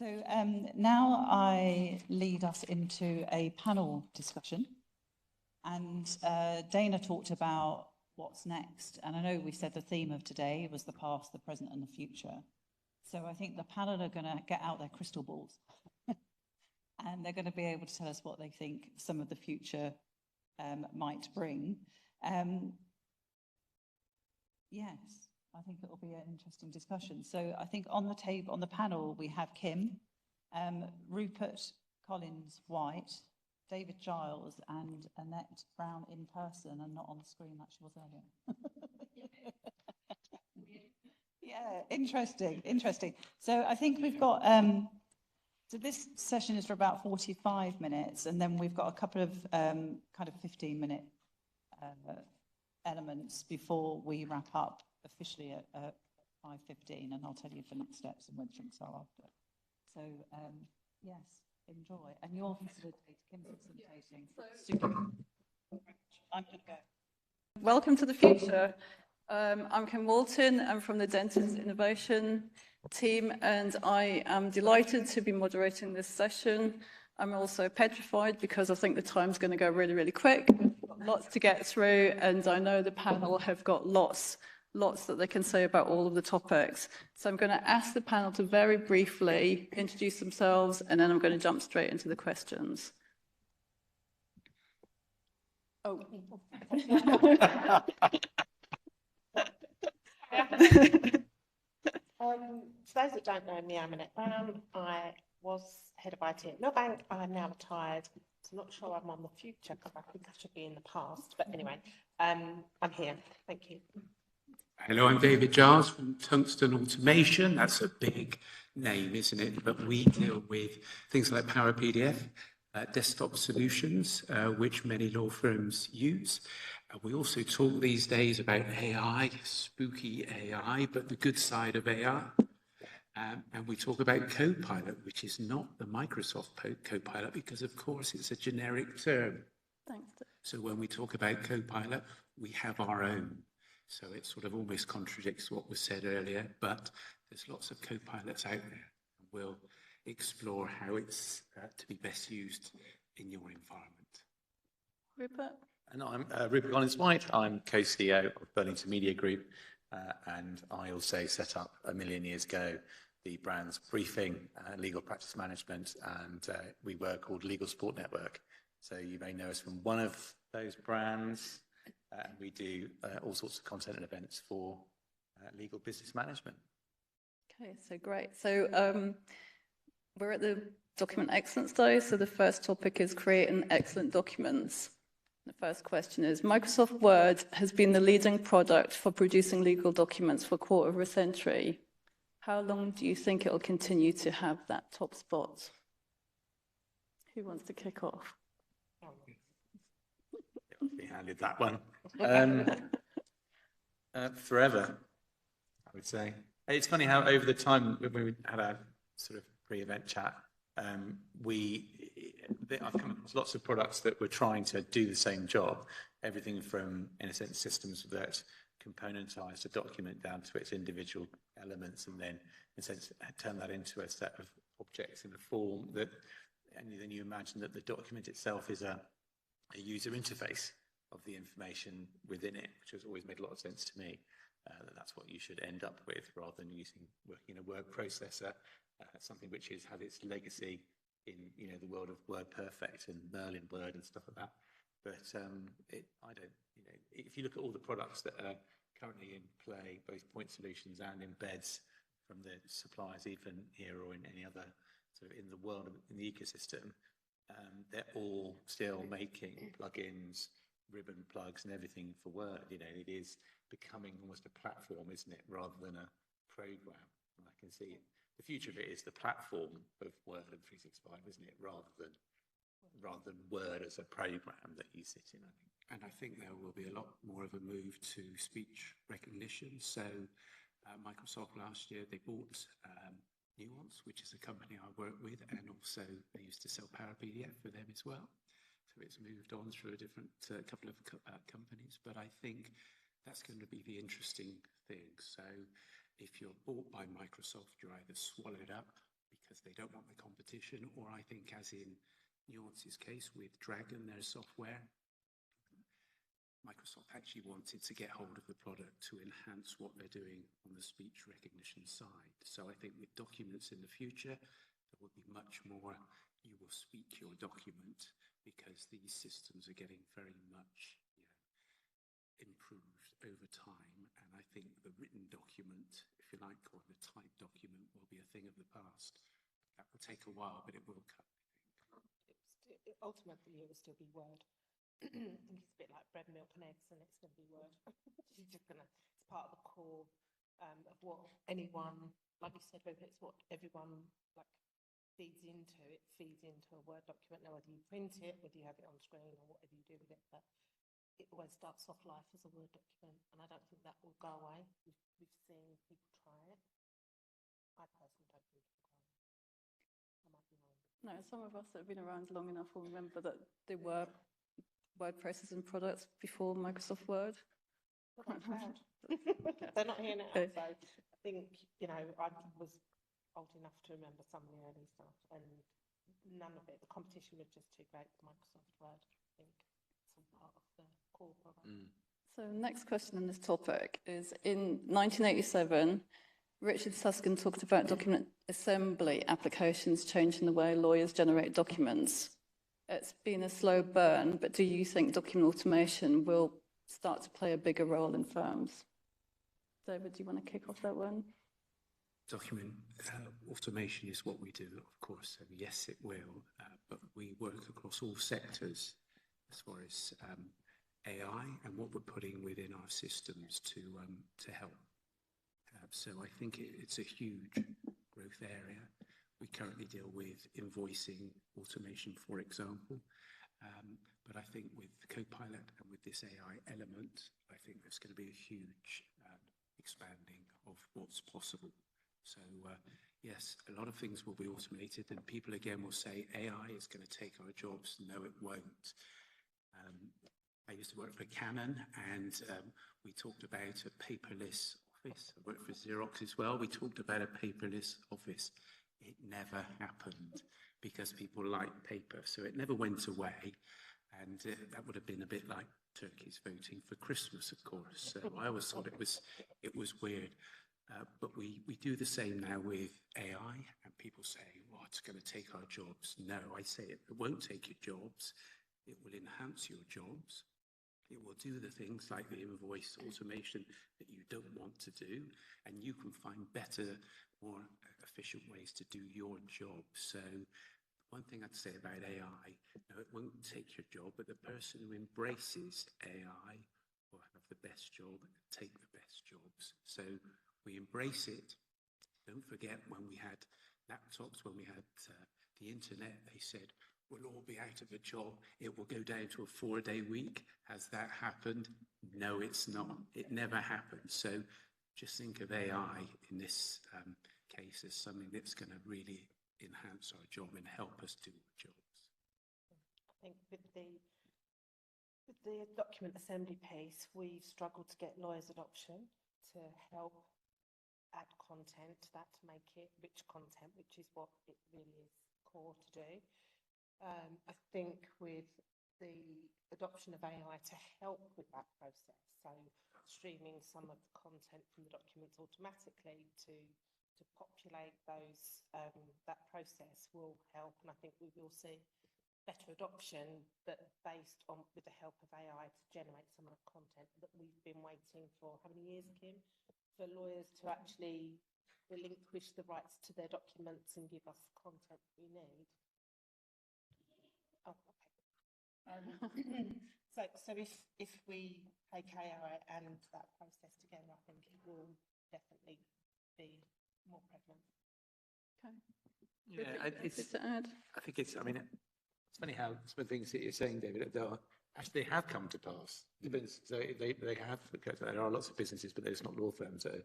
So now I lead us into a panel discussion, and Dana talked about what's next, and I know we said the theme of today was the past, the present and the future. So I think the panel are going to get out their crystal balls and they're going to be able to tell us what they think some of the future might bring. Yes, I think it will be an interesting discussion. So I think on the table, on the panel, we have Kim, Rupert Collins White, David Giles and Annette Brown in person and not on the screen like she was earlier. Yeah, interesting. So I think we've got, so this session is for about 45 minutes and then we've got a couple of kind of 15-minute elements before we wrap up officially at 5:15, and I'll tell you the next steps and when drinks are after. So yes, enjoy. And you're facilitating, Kim's facilitating. Super. I'm going to go. Welcome to the future. I'm Kim Walton. I'm from the Dentist Innovation team, and I am delighted to be moderating this session. I'm also petrified because I think the time's going to go really, really quick. We've got lots to get through, and I know the panel have got lots that they can say about all of the topics. So I'm going to ask the panel to very briefly introduce themselves, and then I'm going to jump straight into the questions. Oh. For those that don't know me, I'm Annette Brown. I was head of IT at Millbank. I'm now retired. So I'm not sure I'm on the future because I think I should be in the past. But anyway, I'm here. Thank you. Hello, I'm David Giles from Tungsten Automation. That's a big name, isn't it? But we deal with things like Power PDF, desktop solutions, which many law firms use. We also talk these days about AI, spooky AI, but the good side of AI. And we talk about Copilot, which is not the Microsoft Copilot, because of course it's a generic term. Thanks. So when we talk about Copilot, we have our own. So it sort of almost contradicts what was said earlier, but there's lots of Copilots out there. We'll explore how it's to be best used in your environment. Rupert? And I'm Rupert Collins White. I'm co-CEO of Burlington Media Group, and I also set up a million years ago the brand's briefing, legal practice management, and we were called Legal Support Network. So you may know us from one of those brands. We do all sorts of content and events for legal business management. Okay, so great. So we're at the Document Excellence Day. So the first topic is creating excellent documents. The first question is, Microsoft Word has been the leading product for producing legal documents for a quarter of a century. How long do you think it will continue to have that top spot? Who wants to kick off? Be handed that one. Forever, I would say. It's funny how over the time when we had our sort of pre-event chat, I've come across lots of products that were trying to do the same job. Everything from, in a sense, systems that componentized a document down to its individual elements, and then, in a sense, turn that into a set of objects in a form that, and then you imagine that the document itself is a user interface of the information within it, which has always made a lot of sense to me. That's what you should end up with, rather than working in a word processor, something which has had its legacy in the world of WordPerfect and Merlin Word and stuff like that. But if you look at all the products that are currently in play, both point solutions and embeds from the suppliers, even here or in any other sort of in the world, in the ecosystem, they're all still making plugins, ribbon plugs and everything for Word. It is becoming almost a platform, isn't it, rather than a program. And I can see the future of it is the platform of Word and 365, isn't it, rather than Word as a program that you sit in, I think. And I think there will be a lot more of a move to speech recognition. So Microsoft last year, they bought Nuance, which is a company I work with, and also they used to sell Power PDF for them as well. So it's moved on through a different couple of companies, but I think that's going to be the interesting thing. So if you're bought by Microsoft, you're either swallowed up because they don't want the competition, or I think as in Nuance's case with Dragon, their software, Microsoft actually wanted to get hold of the product to enhance what they're doing on the speech recognition side. So I think with documents in the future, there will be much more, you will speak your document, because these systems are getting very much, improved over time. And I think the written document, if you like, or the typed document will be a thing of the past. That will take a while, but it will come, I think. Ultimately, it will still be Word. I think it's a bit like bread, milk and eggs, and it's going to be Word. It's part of the core of what anyone, like you said, Rupert, it's what everyone feeds into. It feeds into a Word document. Now, whether you print it, whether you have it on screen, or whatever you do with it, but it always starts off life as a Word document, and I don't think that will go away. We've seen people try it. I personally don't think it will go away. I might be wrong. No, some of us that have been around long enough will remember that there were word processing products before Microsoft Word. They're not here now, so I think, I was old enough to remember some of the early stuff, and none of it, the competition was just too great for Microsoft Word. I think it's all part of the core product. So next question on this topic is, in 1987, Richard Susskind talked about document assembly applications changing the way lawyers generate documents. It's been a slow burn, but do you think document automation will start to play a bigger role in firms? David, do you want to kick off that one? Document automation is what we do, of course, so yes, it will, but we work across all sectors as far as AI and what we're putting within our systems to help. So I think it's a huge growth area. We currently deal with invoicing automation, for example, but I think with Copilot and with this AI element, I think there's going to be a huge expanding of what's possible. So yes, a lot of things will be automated, and people again will say AI is going to take our jobs. No, it won't. I used to work for Canon, and we talked about a paperless office. I worked for Xerox as well. We talked about a paperless office. It never happened because people like paper, so it never went away. And that would have been a bit like turkeys voting for Christmas, of course. So I always thought it was weird. But we do the same now with AI, and people say, well, it's going to take our jobs. No, I say it won't take your jobs. It will enhance your jobs. It will do the things like the invoice automation that you don't want to do, and you can find better, more efficient ways to do your job. So one thing I'd say about AI, no, it won't take your job, but the person who embraces AI will have the best job and take the best jobs. So we embrace it. Don't forget when we had laptops, when we had the internet, they said, we'll all be out of a job. It will go down to a 4-day week. Has that happened? No, it's not. It never happened. So just think of AI in this case as something that's going to really enhance our job and help us do our jobs. I think with the document assembly piece, we've struggled to get lawyers' adoption to help add content to that, to make it rich content, which is what it really is core to do. I think with the adoption of AI to help with that process, so streaming some of the content from the documents automatically to populate those, that process will help, and I think we will see better adoption, but based on with the help of AI to generate some of the content that we've been waiting for how many years, Kim, for lawyers to actually relinquish the rights to their documents and give us content we need. Oh, okay. So if we take AI and that process together, I think it will definitely be more prevalent. Okay. Yeah, I think it's, I mean, it's funny how some of the things that you're saying, David, they have come to pass. So they have, because there are lots of businesses, but there's not law firms that are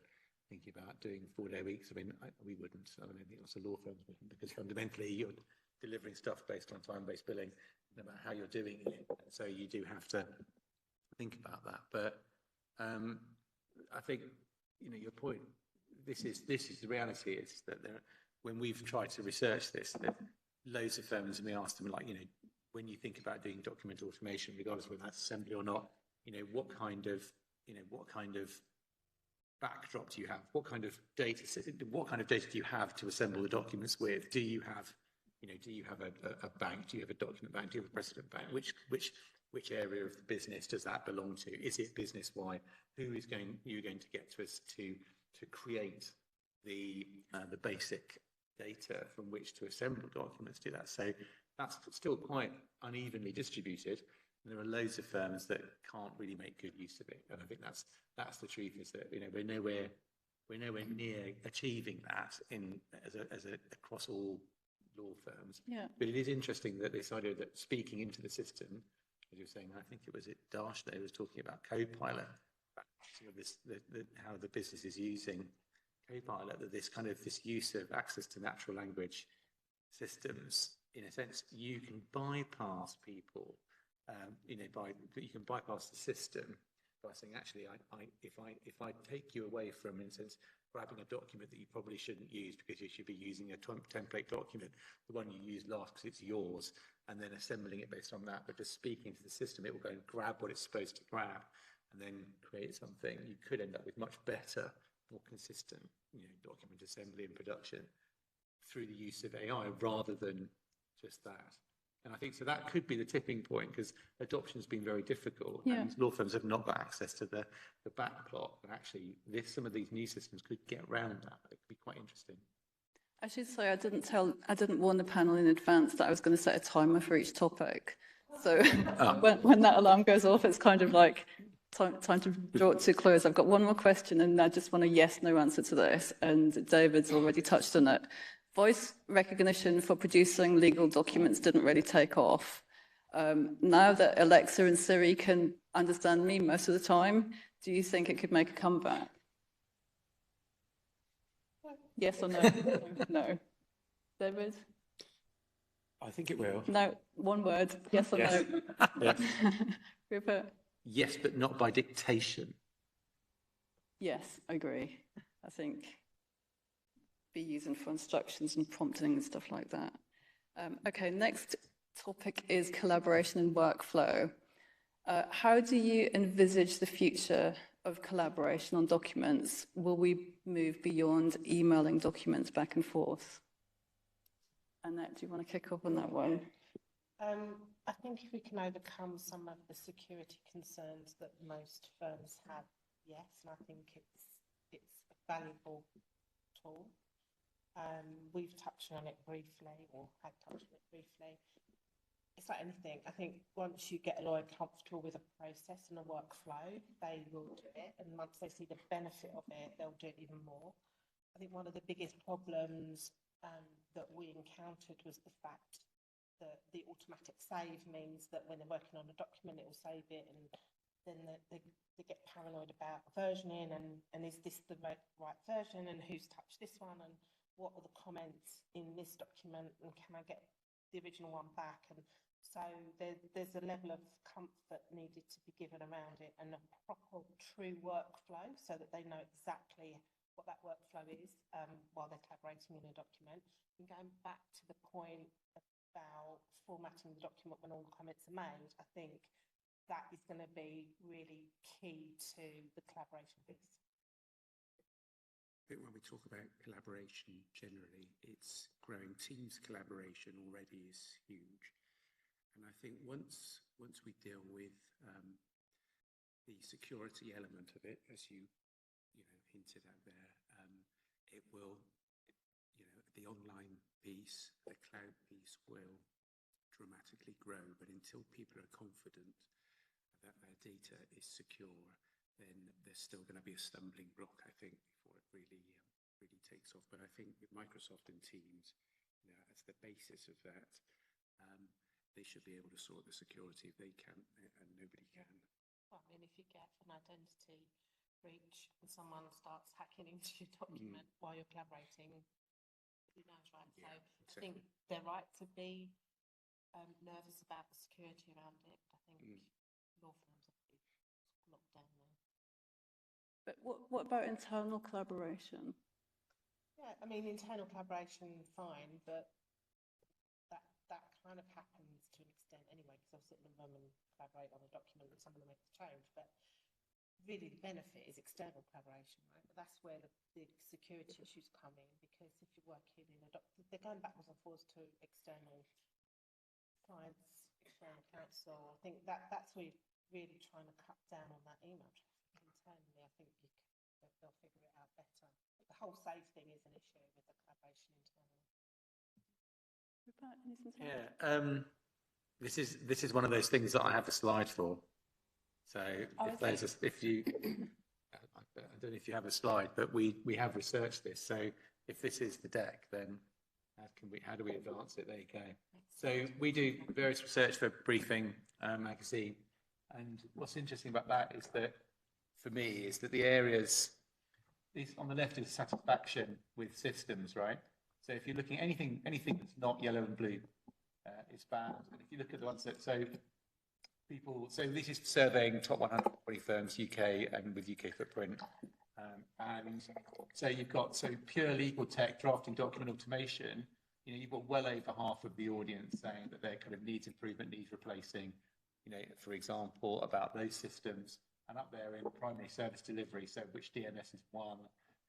thinking about doing 4-day weeks. I mean, we wouldn't. I don't think lots of law firms wouldn't, because fundamentally you're delivering stuff based on time-based billing, no matter how you're doing it. And so you do have to think about that. But I think, your point, this is the reality is that when we've tried to research this, loads of firms, and we asked them, like, when you think about doing document automation, regardless of whether that's assembly or not, what kind of backdrop do you have? What kind of data do you have to assemble the documents with? Do you have a bank? Do you have a document bank? Do you have a precedent bank? Which area of the business does that belong to? Is it business wide? Who is you going to get to us to create the basic data from which to assemble documents? Do that. So that's still quite unevenly distributed. And there are loads of firms that can't really make good use of it. And I think that's the truth, is that we're nowhere near achieving that across all law firms. Yeah. But it is interesting that this idea that speaking into the system, as you were saying, I think it was Dash that was talking about Copilot, how the business is using Copilot, that this use of access to natural language systems, in a sense, you can bypass people. You can bypass the system by saying, actually, if I take you away from, in a sense, grabbing a document that you probably shouldn't use because you should be using a template document, the one you used last because it's yours, and then assembling it based on that, but just speaking to the system, it will go and grab what it's supposed to grab and then create something. You could end up with much better, more consistent, document assembly and production through the use of AI rather than just that. And I think so that could be the tipping point, because adoption has been very difficult, and law firms have not got access to the backplot. And actually, some of these new systems could get around that. It could be quite interesting. I should say I didn't warn the panel in advance that I was going to set a timer for each topic. So when that alarm goes off, it's kind of like time to draw it to a close. I've got one more question, and I just want a yes/no answer to this. And David's already touched on it. Voice recognition for producing legal documents didn't really take off. Now that Alexa and Siri can understand me most of the time, do you think it could make a comeback? Yes or no? No. David? I think it will. No, one word. Yes or Yes. no? Yes. Rupert? Yes, but not by dictation. Yes, I agree. I think be using for instructions and prompting and stuff like that. Okay, next topic is collaboration and workflow. How do you envisage the future of collaboration on documents? Will we move beyond emailing documents back and forth? Annette, do you want to kick off on that one? I think if we can overcome some of the security concerns that most firms have, yes, and I think it's a valuable tool. We've touched on it briefly, or had touched on it briefly. It's like anything. I think once you get a lawyer comfortable with a process and a workflow, they will do it. And once they see the benefit of it, they'll do it even more. I think one of the biggest problems that we encountered was the fact that the automatic save means that when they're working on a document, it will save it, and then they get paranoid about versioning and is this the right version, and who's touched this one, and what are the comments in this document, and can I get the original one back? And so there's a level of comfort needed to be given around it, and a proper true workflow so that they know exactly what that workflow is while they're collaborating in a document. And going back to the point about formatting the document when all the comments are made, I think that is going to be really key to the collaboration piece. I think when we talk about collaboration generally, it's growing. Teams collaboration already is huge. And I think once we deal with the security element of it, as you hinted at there, it will, the online piece, the cloud piece will dramatically grow. But until people are confident that their data is secure, then there's still going to be a stumbling block, I think, before it really takes off. But I think with Microsoft and Teams, as the basis of that, they should be able to sort the security if they can, and nobody can. Well, I mean, if you get an identity breach and someone starts hacking into your document while you're collaborating, who knows, right? Yeah, so exactly. I think they're right to be nervous about the security around it. I think law firms are pretty locked down now. But what about internal collaboration? Yeah, I mean, internal collaboration, fine, but that kind of happens to an extent anyway, because I'll sit in a room and collaborate on a document and someone will make a change, but really the benefit is external collaboration, right? But that's where the security issues come in, because if you're working in they're going backwards and forwards to external clients, external counsel. I think that's where you're really trying to cut down on that email traffic internally. I think they'll figure it out better. But the whole save thing is an issue with the collaboration internally. Rupert, anything to add? Yeah, this is one of those things that I have a slide for. So if you, I don't know if you have a slide, but we have researched this. So if this is the deck, then how do we advance it? There you go. So we do various research for Briefing magazine, and what's interesting about that is that, for me, is that the areas on the left is satisfaction with systems, right? So if you're looking at anything that's not yellow and blue, it's bad. And if you look at the ones that so this is surveying top 120 firms UK and with UK footprint, and so you've got pure legal tech, drafting, document automation. You know, you've got well over half of the audience saying that their kind of needs improvement, needs replacing. You know, for example, about those systems, and up there in primary service delivery, so which DMS is one.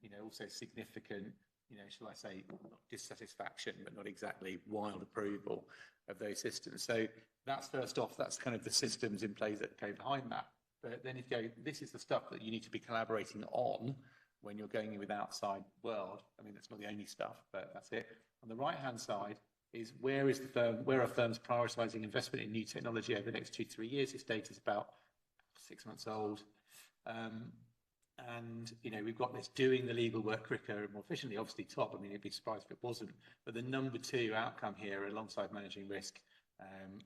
You know, also significant. You know, shall I say, not dissatisfaction, but not exactly wild approval of those systems. So that's first off, that's kind of the systems in place that go behind that. But then if you go, this is the stuff that you need to be collaborating on when you're going in with outside world. I mean, that's not the only stuff, but that's it. On the right-hand side is where are firms prioritising investment in new technology over the next 2-3 years? This data is about 6 months old. And, you know, we've got this doing the legal work quicker and more efficiently, obviously top. I mean, you'd be surprised if it wasn't. But the number 2 outcome here, alongside managing risk,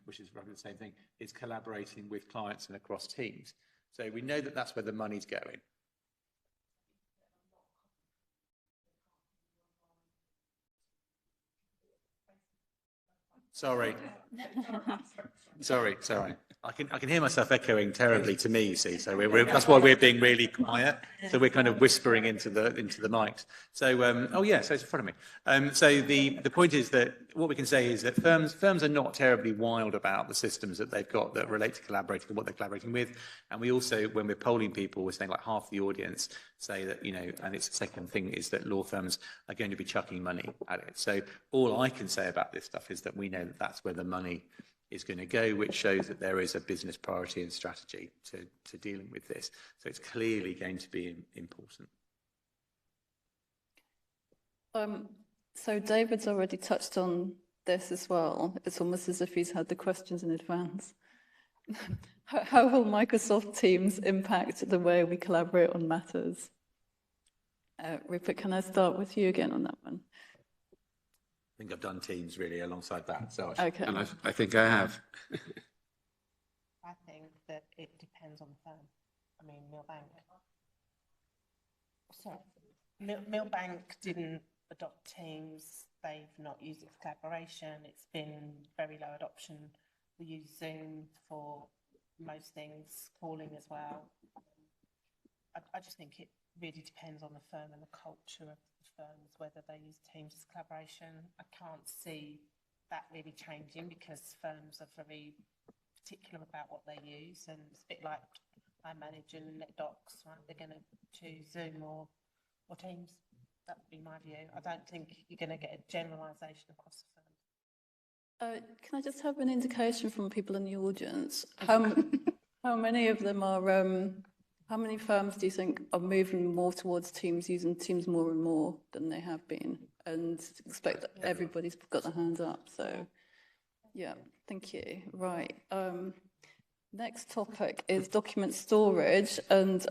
which is roughly the same thing, is collaborating with clients and across teams. So we know that that's where the money's going. Sorry. Sorry. I can hear myself echoing terribly to me, you see. So that's why we're being really quiet. So we're kind of whispering into the mics. So so it's in front of me. So the point is that what we can say is that firms are not terribly wild about the systems that they've got that relate to collaborating and what they're collaborating with. And we also, when we're polling people, we're saying like half the audience say that, you know, and it's the second thing is that law firms are going to be chucking money at it. So all I can say about this stuff is that we know that that's where the money is going to go, which shows that there is a business priority and strategy to dealing with this. So it's clearly going to be important. So David's already touched on this as well. It's almost as if he's had the questions in advance. How will Microsoft Teams impact the way we collaborate on matters? Rupert, can I start with you again on that one? I think I've done Teams really alongside that. So Okay. And I think I have. I think that it depends on the firm. I mean, Millbank didn't adopt Teams. They've not used it for collaboration. It's been very low adoption. We use Zoom for most things, calling as well. I just think it really depends on the firm and the culture of the firms, whether they use Teams as collaboration. I can't see that really changing because firms are very particular about what they use, and it's a bit like I manage and NetDocs, right? They're going to choose Zoom or Teams. That would be my view. I don't think you're going to get a generalisation across the firm. Can I just have an indication from people in the audience? How many of them are, how many firms do you think are moving more towards Teams, using Teams more and more than they have been? And expect that everybody's got their hands up. So, yeah, thank you. Right. Next topic is document storage. And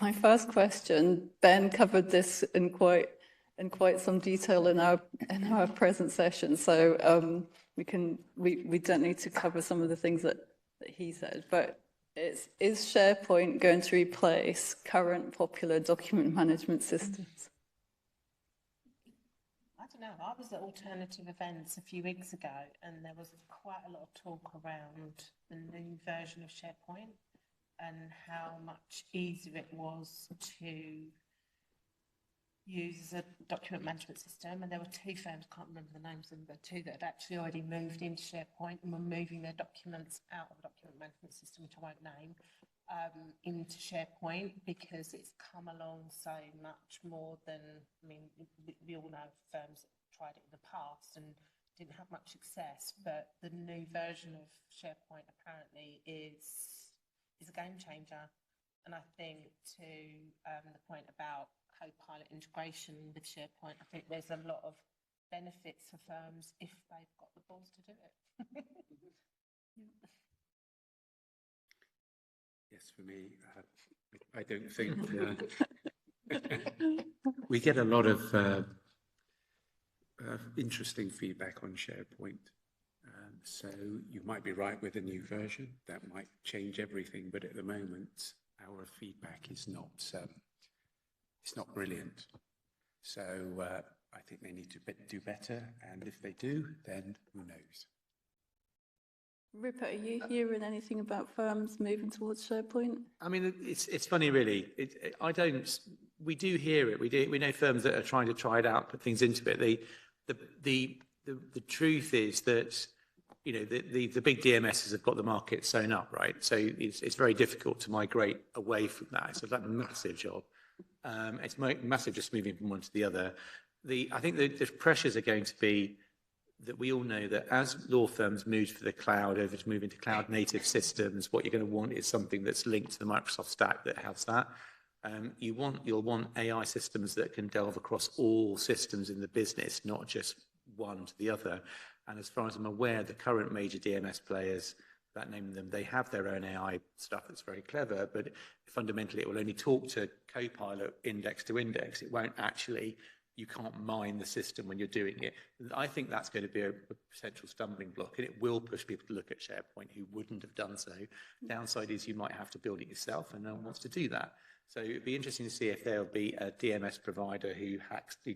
my first question, Ben covered this in quite some detail in our present session. So we don't need to cover some of the things that he said, but is SharePoint going to replace current popular document management systems? I don't know. I was at alternative events a few weeks ago, and there was quite a lot of talk around the new version of SharePoint and how much easier it was to use a document management system, and there were two firms, can't remember the names of them, but two that had actually already moved into SharePoint and were moving their documents out of the document management system, which I won't name, into SharePoint, because it's come along so much more than, I mean, we all know firms that tried it in the past and didn't have much success, but the new version of SharePoint apparently is a game changer. And I think to the point about Copilot integration with SharePoint, I think there's a lot of benefits for firms if they've got the balls to do it. Yes, for me, I don't think we get a lot of interesting feedback on SharePoint. So you might be right with a new version that might change everything, but at the moment our feedback is not it's not brilliant. So I think they need to do better, and if they do, then who knows? Rupert, are you hearing anything about firms moving towards SharePoint? I mean, it's funny, really. We do hear it. We know firms that are trying to try it out, put things into it. The truth is that, you know, the big DMSs have got the market sewn up, right? So it's very difficult to migrate away from that. It's a massive job. It's massive just moving from one to the other. I think the pressures are going to be that we all know that as law firms move to the cloud, over to move into cloud native systems, what you're going to want is something that's linked to the Microsoft stack that has that. You'll want AI systems that can delve across all systems in the business, not just one to the other. And as far as I'm aware, the current major DMS players, that name them, they have their own AI stuff that's very clever, but fundamentally it will only talk to Copilot index to index. It won't actually, you can't mine the system when you're doing it. I think that's going to be a potential stumbling block, and it will push people to look at SharePoint who wouldn't have done so. Downside is you might have to build it yourself, and no one wants to do that. So it'd be interesting to see if there'll be a DMS provider who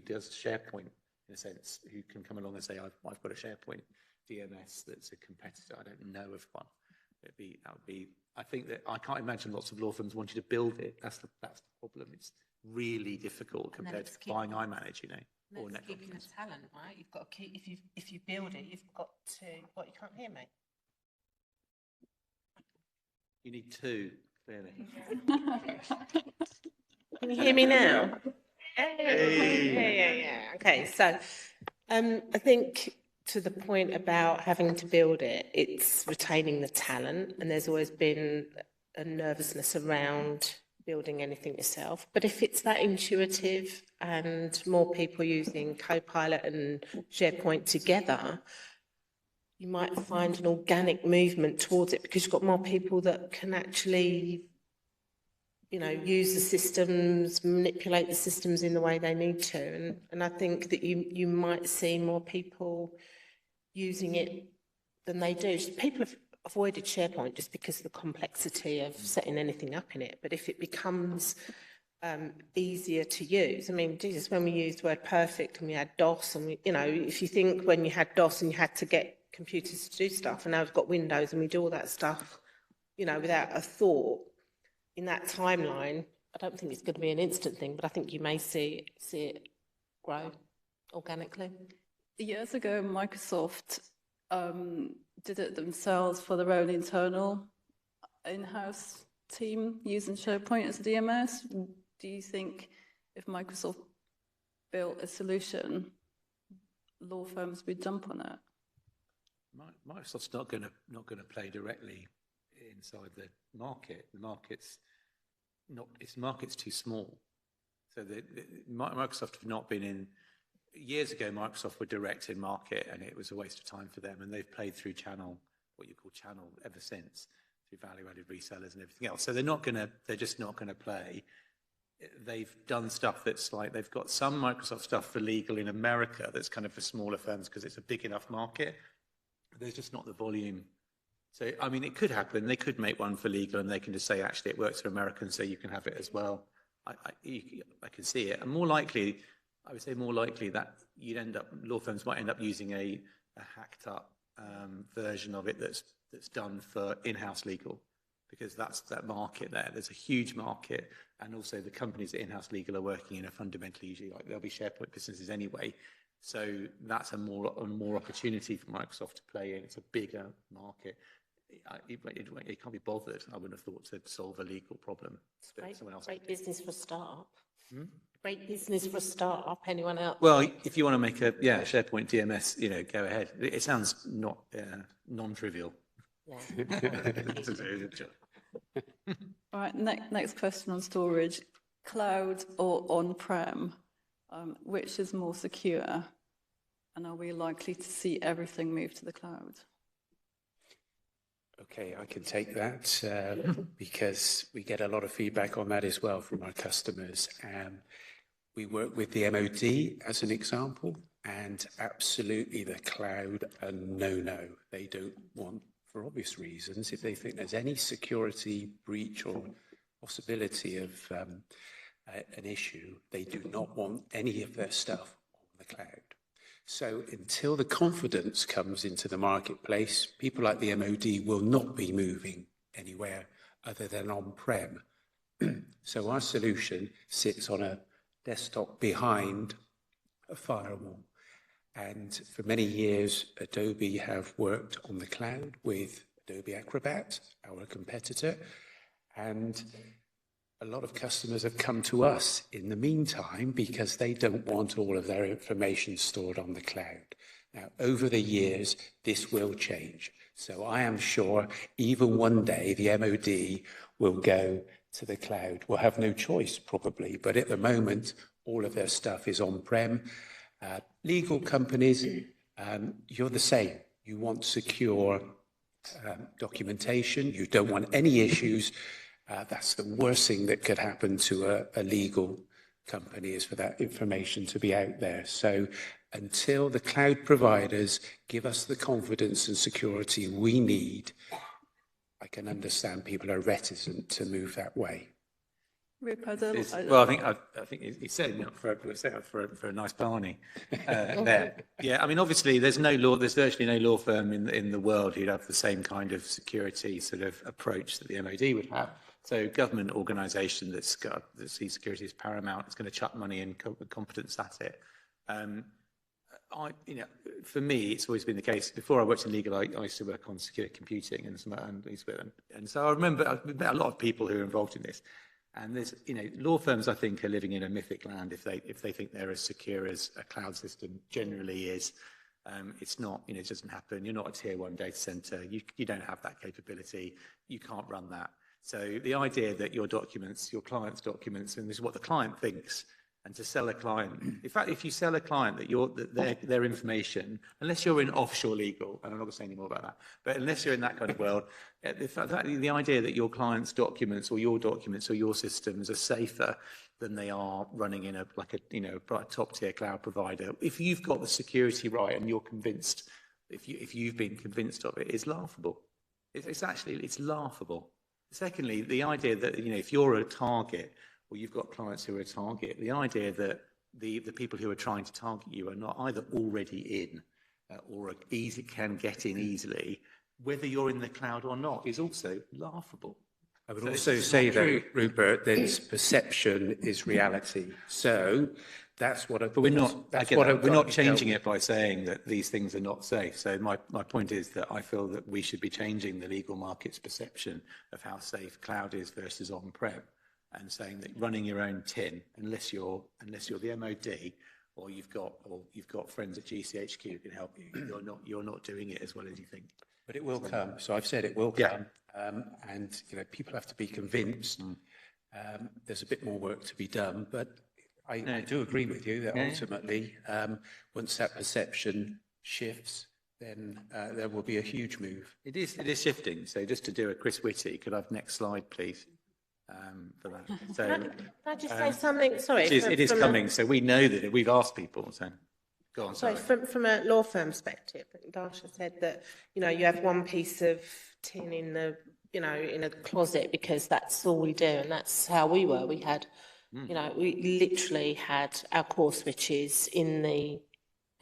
does SharePoint, in a sense, who can come along and say, I've got a SharePoint DMS that's a competitor. I don't know of one. I think that I can't imagine lots of law firms wanting to build it. That's the problem. It's really difficult compared to buying iManage, you know. Or keeping the talent, right? You've got to keep, if you build it, you've got to, what, you can't hear me? You need two, clearly. Can you hear me now? Hey. Yeah. Okay, so I think to the point about having to build it, it's retaining the talent, and there's always been a nervousness around building anything yourself. But if it's that intuitive and more people using Copilot and SharePoint together, you might find an organic movement towards it, because you've got more people that can actually, you know, use the systems, manipulate the systems in the way they need to. And I think that you might see more people using it than they do. People have avoided SharePoint just because of the complexity of setting anything up in it. But if it becomes easier to use, I mean, Jesus, when we used WordPerfect and we had DOS, and you know, if you think when you had DOS and you had to get computers to do stuff, and now we've got Windows and we do all that stuff, you know, without a thought, in that timeline, I don't think it's going to be an instant thing, but I think you may see it grow organically. Years ago, Microsoft did it themselves for their own internal in-house team using SharePoint as a DMS. Do you think if Microsoft built a solution, law firms would jump on it? Microsoft's not going to play directly inside the market. The market's too small. So Microsoft have not been in. Years ago, Microsoft were direct in market, and it was a waste of time for them. And they've played through channel, what you call channel, ever since, through value-added resellers and everything else. So they're just not going to play. They've done stuff that's like, they've got some Microsoft stuff for legal in America that's kind of for smaller firms because it's a big enough market. There's just not the volume. So, I mean, it could happen. They could make one for legal, and they can just say, actually, it works for Americans, so you can have it as well. I can see it. And more likely, I would say more likely that law firms might end up using a hacked up version of it that's done for in-house legal. because that's that market there. There's a huge market, and also the companies that in-house legal are working in are fundamentally usually like they'll be SharePoint businesses anyway. So that's a more opportunity for Microsoft to play in. It's a bigger market. It can't be bothered, I wouldn't have thought, to solve a legal problem. Great business for a start-up. Great business for a start-up. Anyone else? Well, if you want to make a SharePoint DMS, go ahead. It sounds not non-trivial. All right, next question on storage. Cloud or on-prem, which is more secure? And are we likely to see everything move to the cloud? Okay, I can take that because we get a lot of feedback on that as well from our customers. We work with the MOD as an example, and absolutely the cloud a no-no. They don't want, for obvious reasons, if they think there's any security breach or possibility of an issue, they do not want any of their stuff on the cloud. So until the confidence comes into the marketplace, people like the MOD will not be moving anywhere other than on-prem. So our solution sits on a desktop behind a firewall. And for many years, Adobe have worked on the cloud with Adobe Acrobat, our competitor, and a lot of customers have come to us in the meantime because they don't want all of their information stored on the cloud. Now, over the years, this will change. So I am sure even one day the MOD will go to the cloud. We'll have no choice probably, but at the moment, all of their stuff is on-prem. Legal companies, you're the same. You want secure documentation. You don't want any issues. That's the worst thing that could happen to a legal company, is for that information to be out there. So until the cloud providers give us the confidence and security we need, I can understand people are reticent to move that way. Rupert, Well, I think he's setting up for a nice Barney there. Yeah, I mean, obviously, there's virtually no law firm in the world who'd have the same kind of security sort of approach that the MOD would have. So, government organisation that sees security as paramount, is going to chuck money and competence at it. For me, it's always been the case. Before I worked in legal, I used to work on secure computing and so I remember I've met a lot of people who are involved in this. And there's, law firms, I think, are living in a mythic land if they think they're as secure as a cloud system generally is. It's not, it doesn't happen. You're not a tier 1 data center. You don't have that capability. You can't run that. So the idea that your documents, your client's documents, and this is what the client thinks, and to sell a client, in fact, if you sell a client that their information, unless you're in offshore legal, and I'm not going to say any more about that, but unless you're in that kind of world, the idea that your client's documents or your systems are safer than they are running in a top tier cloud provider, if you've got the security right and you're convinced, if you've been convinced of it, is laughable. It's laughable. Secondly, the idea that if you're a target, or you've got clients who are a target, the idea that the people who are trying to target you are not either already in or can get in easily, whether you're in the cloud or not, is also laughable. I would also say that, Rupert, that perception is reality. So that's what But we're not changing it by saying that these things are not safe. So my point is that I feel that we should be changing the legal market's perception of how safe cloud is versus on-prem, and saying that running your own tin, unless you're the MOD or you've got friends at GCHQ who can help you, you're not doing it as well as you think. But it will come. So I've said it will come, and people have to be convinced. There's a bit more work to be done, but I do agree with you that ultimately, once that perception shifts, then there will be a huge move. It is shifting. So just to do a Chris Whitty, could I have next slide, please? For that. So, can I just say something? Sorry. It is coming. So we know that we've asked people. So go on. Sorry. From a law firm perspective, Dasha said that you have one piece of tin in the in a closet because that's all we do, and that's how we were. We had, we literally had our core switches in the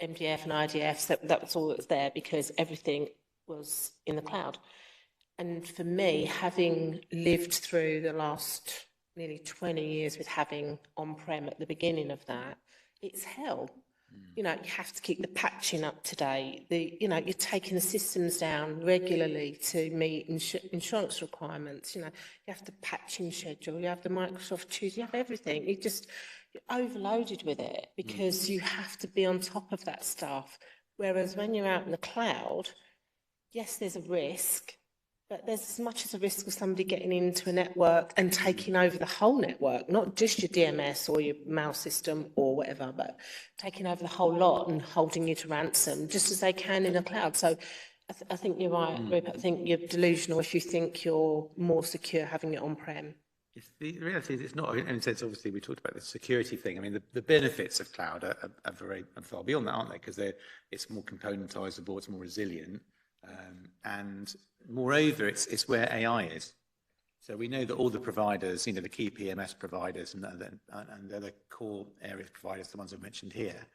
MDF and IDF. So that was all that was there because everything was in the cloud. And for me, having lived through the last nearly 20 years with having on-prem at the beginning of that, it's hell. You know, you have to keep the patching up to date. You know, you're taking the systems down regularly to meet insurance requirements. You know, you have the patching schedule, you have the Microsoft Choose, you have everything. You're overloaded with it because you have to be on top of that stuff. Whereas when you're out in the cloud, yes, there's a risk, but there's as much as a risk of somebody getting into a network and taking over the whole network, not just your DMS or your mail system or whatever, but taking over the whole lot and holding you to ransom, just as they can in the cloud. So I think you're right, Rupert. I think you're delusional if you think you're more secure having it on-prem. The reality is it's not, in a sense, obviously, we talked about the security thing. I mean, the benefits of cloud are very far beyond that, aren't they? Because it's more componentizable, it's more resilient. And moreover, it's where AI is. So we know that all the providers, you know, the key PMS providers and the other core areas providers, the ones I've mentioned here,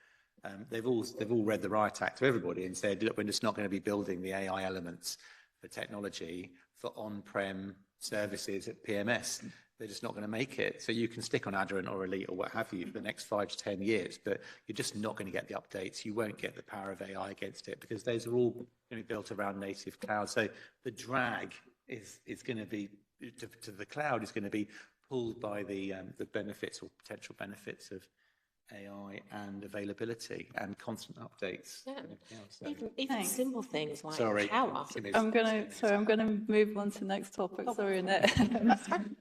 they've all read the riot act to everybody and said, look, we're just not going to be building the AI elements for technology for on-prem services at PMS. They're just not going to make it. So you can stick on Adderant or Elite or what have you for the next 5 to 10 years, but you're just not going to get the updates. You won't get the power of AI against it because those are all going to be built around native cloud. So the drag is going to be to the cloud is going to be pulled by the benefits or potential benefits of AI and availability and constant updates. Yeah. And everything else. So, Even simple things like sorry. power. I'm gonna move on to the next topic. Sorry, Annette.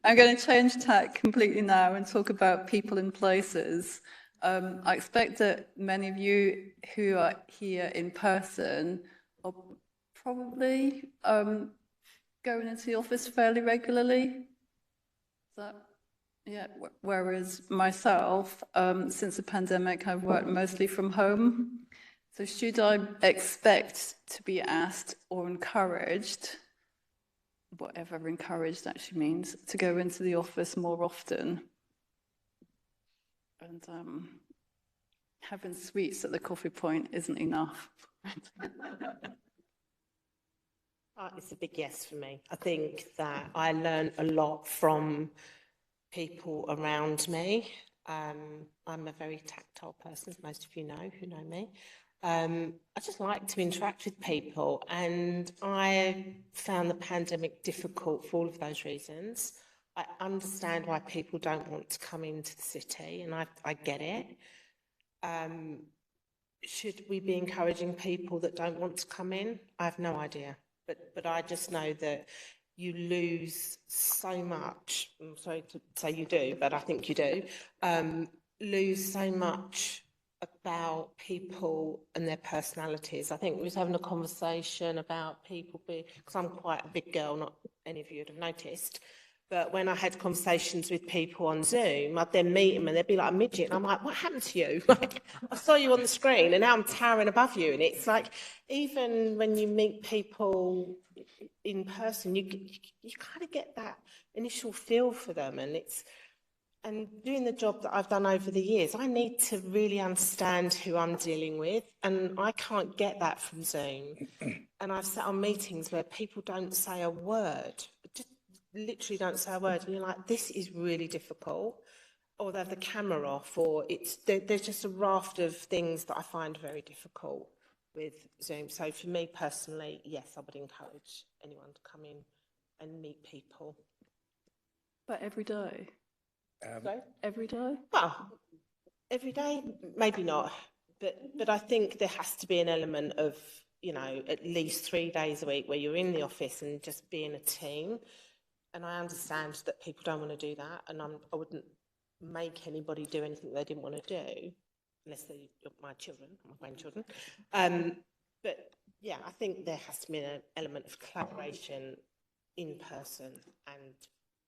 I'm going to change tack completely now and talk about people and places. I expect that many of you who are here in person are probably going into the office fairly regularly. Is that? Yeah, whereas myself, since the pandemic, I've worked mostly from home. So should I expect to be asked or encouraged, whatever encouraged actually means, to go into the office more often? And having sweets at the coffee point isn't enough. It's a big yes for me. I think that I learned a lot from people around me. I'm a very tactile person, as most of you know who know me. I just like to interact with people, and I found the pandemic difficult for all of those reasons. I understand why people don't want to come into the city, and I get it. Should we be encouraging people that don't want to come in? I have no idea, but I just know that you lose so much. I'm sorry to say you do, but I think you do. Lose so much about people and their personalities. I think we was having a conversation about people being, because I'm quite a big girl, not any of you would have noticed, but when I had conversations with people on Zoom, I'd then meet them and they'd be like a midget, and I'm like, what happened to you? Like, I saw you on the screen and now I'm towering above you. And it's like, even when you meet people in person, you kind of get that initial feel for them, and doing the job that I've done over the years, I need to really understand who I'm dealing with, and I can't get that from Zoom. And I've sat on meetings where people don't say a word, just literally don't say a word, and you're like, this is really difficult. Or they have the camera off, or there's just a raft of things that I find very difficult with Zoom. So for me personally, yes, I would encourage anyone to come in and meet people. But every day? Sorry? Every day? Well, every day, maybe not, but I think there has to be an element of, you know, at least 3 days a week where you're in the office and just being a team. And I understand that people don't want to do that, and I wouldn't make anybody do anything they didn't want to do, unless they're my children, my grandchildren. But yeah, I think there has to be an element of collaboration in person and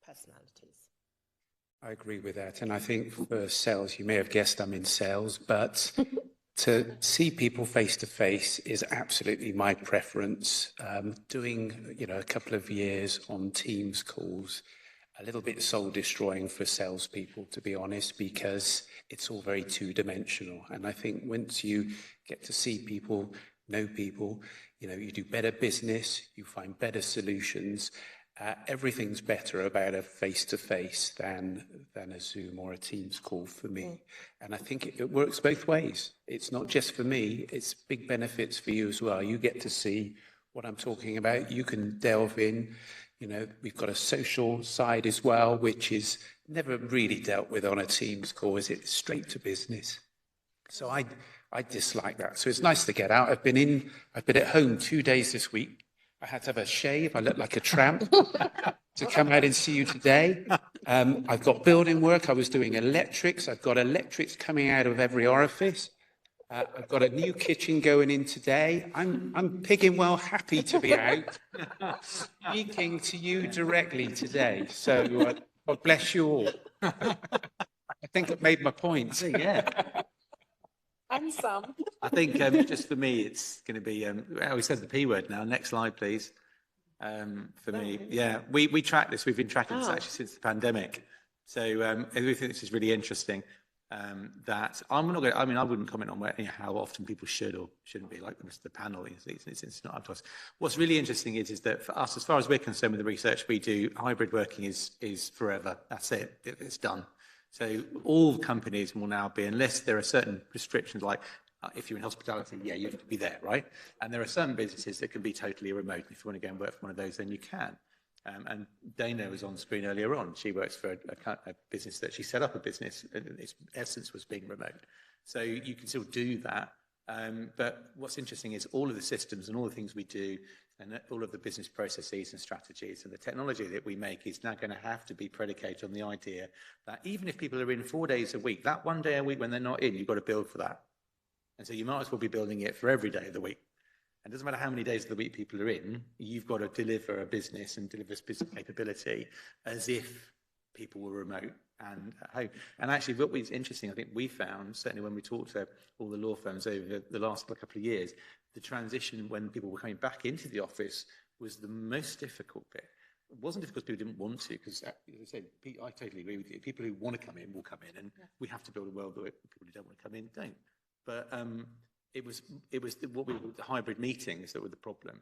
personalities. I agree with that. And I think for sales, you may have guessed I'm in sales, but to see people face to face is absolutely my preference. Doing, you know, a couple of years on Teams calls, a little bit soul destroying for salespeople, to be honest, because it's all very two-dimensional. And I think once you get to see people know people, you know, you do better business, you find better solutions. Everything's better about a face-to-face than a Zoom or a Teams call for me. And I think it works both ways. It's not just for me, it's big benefits for you as well. You get to see what I'm talking about. You can delve in. You know, we've got a social side as well, which is never really dealt with on a Teams call. Is it straight to business? So I dislike that. So it's nice to get out. I've been at home 2 days this week. I had to have a shave. I look like a tramp to come out and see you today. I've got building work. I was doing electrics. I've got electrics coming out of every orifice. I've got a new kitchen going in today. I'm pigging well happy to be out speaking to you directly today. So God bless you all. I think I've made my point. Yeah. And some. I think just for me, it's going to be, we said the P word now. Next slide, please. For me, yeah, we track this. We've been tracking this actually since the pandemic. So we think this is really interesting. That I'm not going to, I mean, I wouldn't comment on how often people should or shouldn't be like the rest of the panel. It's not up to us. What's really interesting is that for us, as far as we're concerned with the research we do, hybrid working is forever. That's it. It's done. So all companies will now be, unless there are certain restrictions, like if you're in hospitality, yeah, you have to be there, right? And there are certain businesses that can be totally remote. If you want to go and work for one of those, then you can. And Dana was on screen earlier on. She works for a business that she set up a business, and its essence was being remote. So you can still do that. But what's interesting is all of the systems and all the things we do and all of the business processes and strategies and the technology that we make is now going to have to be predicated on the idea that even if people are in 4 days a week, that 1 day a week when they're not in, you've got to build for that. And so you might as well be building it for every day of the week. And it doesn't matter how many days of the week people are in, you've got to deliver a business and deliver business capability as if people were remote and at home. And actually, what was interesting, I think we found, certainly when we talked to all the law firms over the last couple of years, the transition when people were coming back into the office was the most difficult bit. It wasn't difficult because people didn't want to, because, as I said, I totally agree with you. People who want to come in will come in, and we have to build a world where people who don't want to come in don't. But it was what we call the hybrid meetings that were the problem.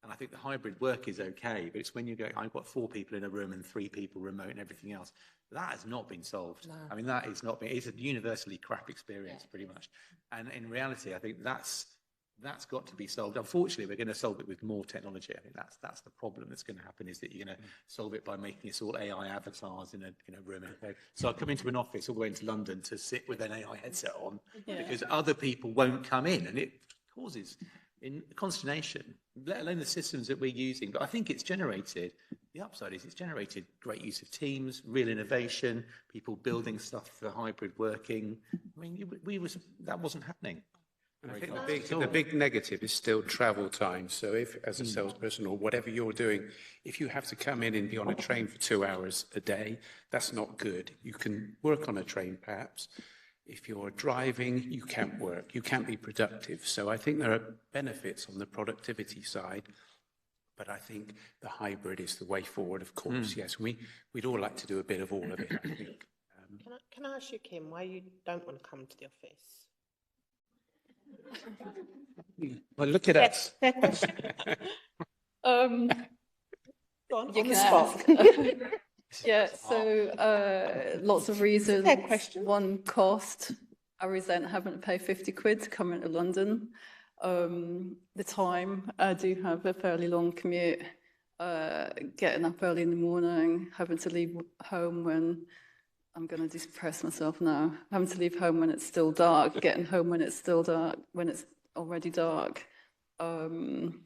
And I think the hybrid work is okay, but it's when you go, I've got 4 people in a room and 3 people remote and everything else. That has not been solved. No. I mean, that is not been, it's a universally crap experience, pretty much. And in reality, I think that's got to be solved. Unfortunately, we're going to solve it with more technology. I think that's the problem that's going to happen, is that you're going to solve it by making us all AI avatars in a room. So I come into an office all the way into London to sit with an AI headset on because other people won't come in, and it causes consternation, let alone the systems that we're using. But I think it's generated, the upside is it's generated great use of teams, real innovation, people building stuff for hybrid working. I mean, that wasn't happening. I think the big negative is still travel time. So if, as a salesperson or whatever you're doing, if you have to come in and be on a train for 2 hours a day, that's not good. You can work on a train, perhaps. If you're driving, you can't work. You can't be productive. So I think there are benefits on the productivity side, but I think the hybrid is the way forward, of course. Yes, we'd all like to do a bit of all of it, I think. Can I ask you, Kim, why you don't want to come to the office? Well, look at us. Fair question. Go on the spot. Yeah, so lots of reasons. Fair question. One, cost. I resent having to pay 50 quid to come into London. The time, I do have a fairly long commute. Getting up early in the morning, having to leave home when, I'm going to depress myself now, having to leave home when it's still dark, getting home when it's still dark, when it's already dark. And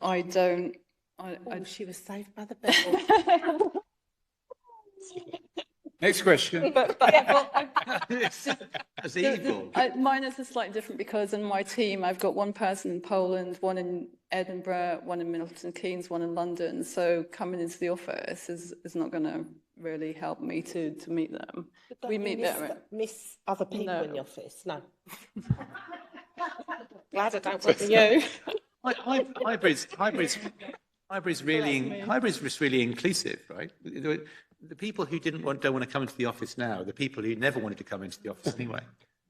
I don't... she was saved by the bell. Next question. That's evil. Mine is slightly different because in my team, I've got one person in Poland, one in Edinburgh, one in Milton Keynes, one in London. So coming into the office is not going to really help me to meet them. We meet better. Miss other people in the office? No. Glad I don't work with you. Hybrid's really inclusive, right? The people who don't want to come into the office now, the people who never wanted to come into the office anyway.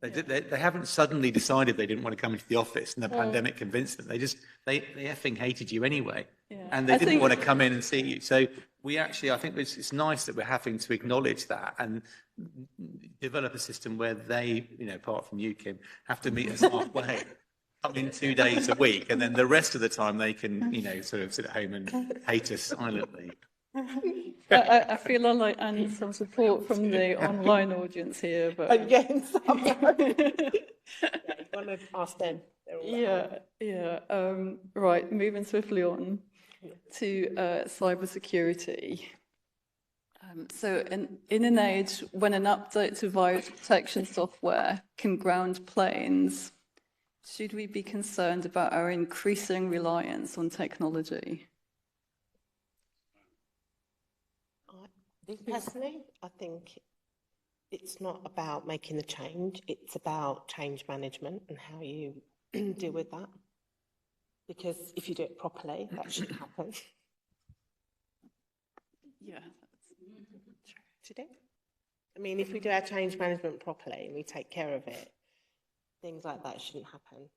They haven't suddenly decided they didn't want to come into the office and the pandemic convinced them. They effing hated you anyway. Yeah. And they didn't want to come in and see you. So I think it's nice that we're having to acknowledge that and develop a system where they, apart from you, Kim, have to meet us halfway. Come in 2 days a week, and then the rest of the time they can, sort of sit at home and hate us silently. I feel I need some support from the online audience here, but Again, you want to ask them. They're all right. Moving swiftly on to cybersecurity. So in an age when an update to virus protection software can ground planes, should we be concerned about our increasing reliance on technology? Personally, I think it's not about making the change, it's about change management and how you deal with that. Because if you do it properly, that shouldn't happen. Yeah. Should it? I mean, if we do our change management properly and we take care of it, things like that shouldn't happen.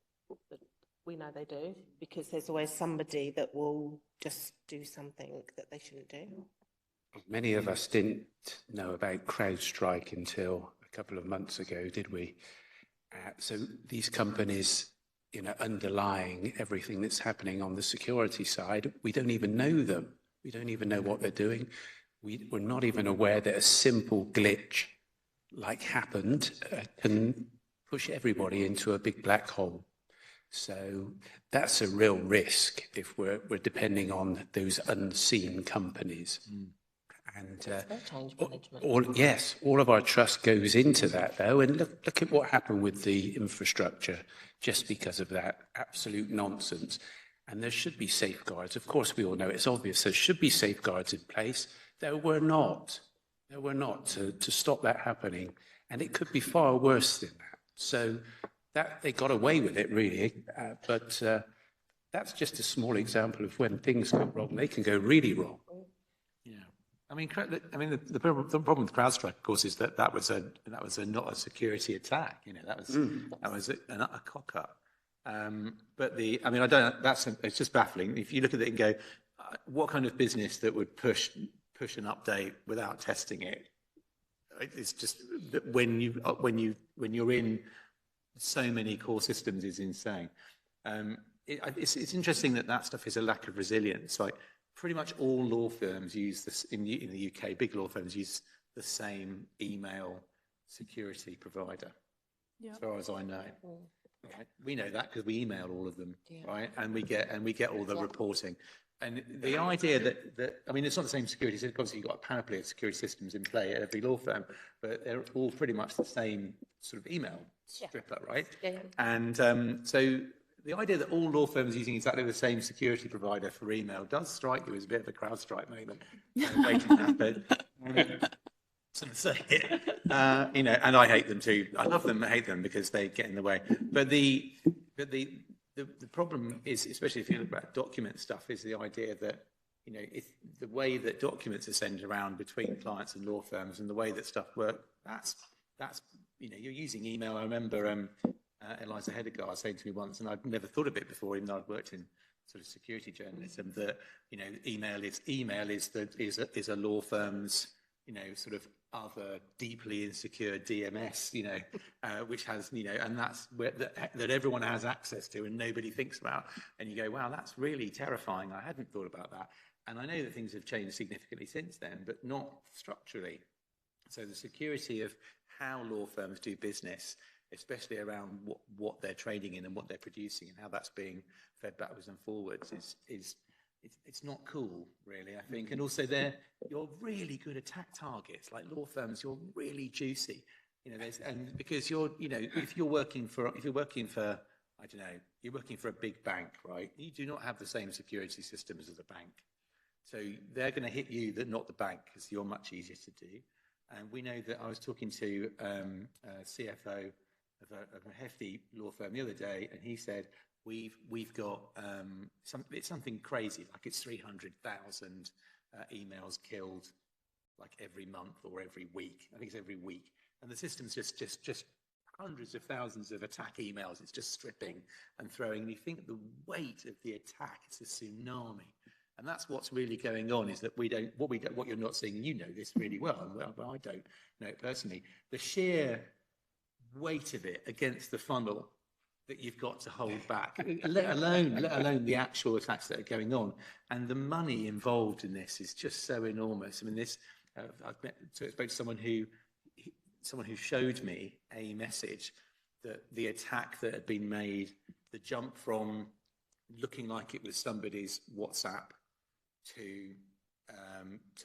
But we know they do, because there's always somebody that will just do something that they shouldn't do. Many of us didn't know about CrowdStrike until a couple of months ago, did we? So these companies, underlying everything that's happening on the security side, we don't even know them. We don't even know what they're doing. We're not even aware that a simple glitch like happened can push everybody into a big black hole. So that's a real risk if we're depending on those unseen companies. And all of our trust goes into that, though. And look at what happened with the infrastructure just because of that absolute nonsense. And there should be safeguards. Of course, we all know it's obvious. There should be safeguards in place. There were not. There were not to stop that happening. And it could be far worse than that. So that they got away with it, really. But that's just a small example of when things go wrong. They can go really wrong. The problem with CrowdStrike, of course, is that was not a security attack. That was a cock up. But it's just baffling. If you look at it and go, what kind of business that would push an update without testing it? It's just that when you're in so many core systems is insane. It's interesting that stuff is a lack of resilience. Like, pretty much all law firms use this in the UK. Big law firms use the same email security provider, as far as I know. Right? We know that because we email all of them, right? And we get all the reporting. And the idea that it's not the same security system. Obviously, you've got a panoply of security systems in play at every law firm, but they're all pretty much the same sort of email stripper, right? Yeah. And so the idea that all law firms are using exactly the same security provider for email does strike you as a bit of a CrowdStrike moment. Waiting to happen. To say it, and I hate them too. I love them, I hate them because they get in the way. But the problem is, especially if you look about document stuff, is the idea that if the way that documents are sent around between clients and law firms and the way that stuff works, that's you're using email. I remember Eliza Hedegaard saying to me once, and I'd never thought of it before, even though I'd worked in sort of security journalism, that email is a law firm's sort of other deeply insecure DMS, which has and that's where that everyone has access to and nobody thinks about. And you go, wow, that's really terrifying. I hadn't thought about that. And I know that things have changed significantly since then, but not structurally. So the security of how law firms do business, especially around what they're trading in and what they're producing and how that's being fed backwards and forwards it's not cool, really, I think. And also you're really good attack targets, like law firms, you're really juicy. And because if you're working for I don't know, you're working for a big bank, right? You do not have the same security systems as a bank. So they're going to hit you, not the bank, because you're much easier to do. And we know that I was talking to a CFO of a hefty law firm the other day, and he said, we've got it's something crazy, like it's 300,000 emails killed like every month or every week. I think it's every week. And the system's just hundreds of thousands of attack emails. It's just stripping and throwing. You think the weight of the attack, it's a tsunami. And that's what's really going on, is that what you're not seeing, you know this really well, and I don't know it personally, the sheer weight of it against the funnel that you've got to hold back, let alone the actual attacks that are going on. And the money involved in this is just so enormous. I mean, I spoke to someone who showed me a message that the attack that had been made, the jump from looking like it was somebody's WhatsApp to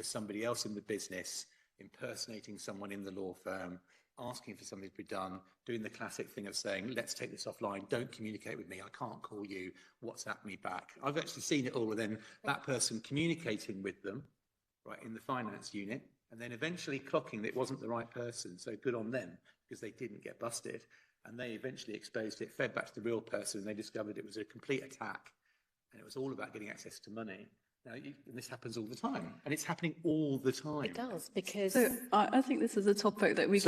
somebody else in the business impersonating someone in the law firm, asking for something to be done, doing the classic thing of saying, let's take this offline, don't communicate with me, I can't call you, WhatsApp me back. I've actually seen it all, and then that person communicating with them, right, in the finance unit, and then eventually clocking that it wasn't the right person, so good on them, because they didn't get busted, and they eventually exposed it, fed back to the real person, and they discovered it was a complete attack, and it was all about getting access to money. Now, and this happens all the time, and it's happening all the time. It does, because... So I think this is a topic that we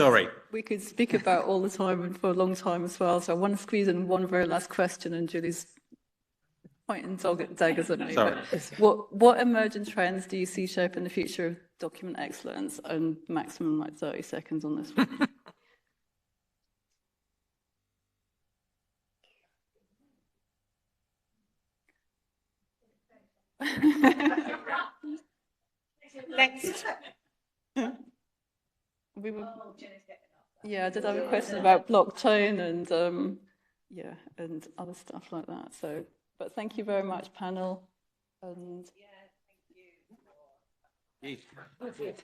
could speak about all the time and for a long time as well. So I want to squeeze in one very last question, and Julie's pointing daggers at me. What emerging trends do you see shaping the future of document excellence? And maximum 30 seconds on this one. Next. Yeah, I did have a question about blockchain and and other stuff like that. So, but thank you very much, panel. And Thank you.